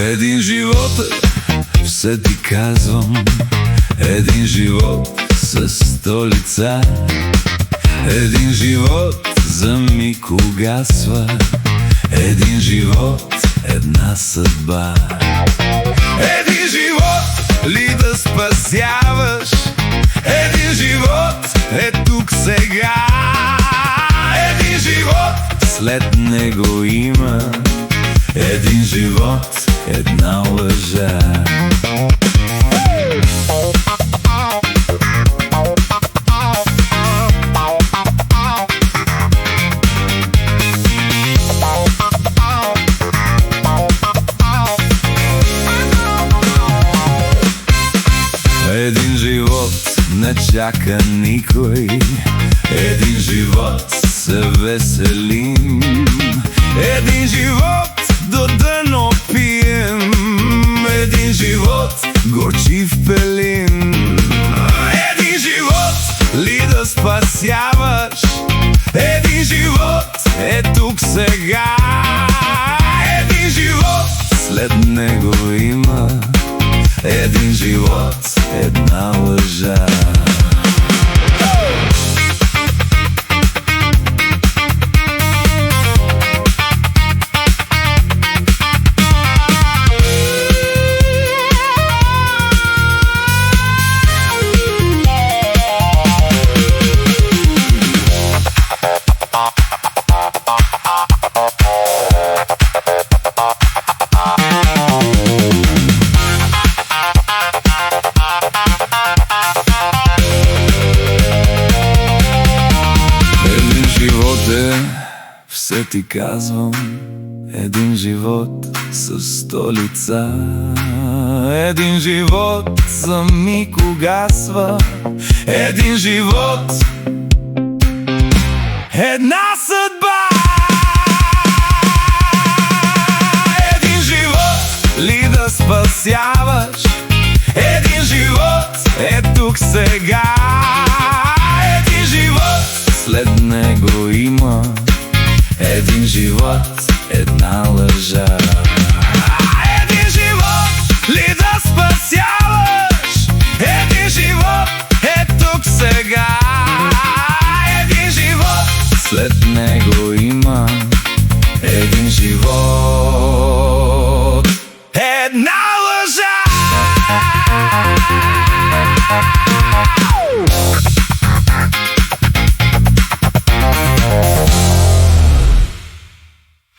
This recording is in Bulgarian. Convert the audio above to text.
Един живот все ти казвам, един живот със 100 лица. Един живот за миг угасва, един живот, една съдба. Един живот ли да спасяваш, един живот е тук сега. Един живот след него има, един живот, една лъжа. Един живот не чака никой, един живот се веселим, един живот до дъно пием, един живот горчив пелин. Един живот ли да спасяваш, един живот е тук сега. Един живот след него има, един живот, една лъжа. Все ти казвам, един живот с 100 лица. Един живот за миг угасва, един живот, една съдба. Един живот ли да спасяваш, един живот е тук сега. Един живот след него има, един живот, една лъжа.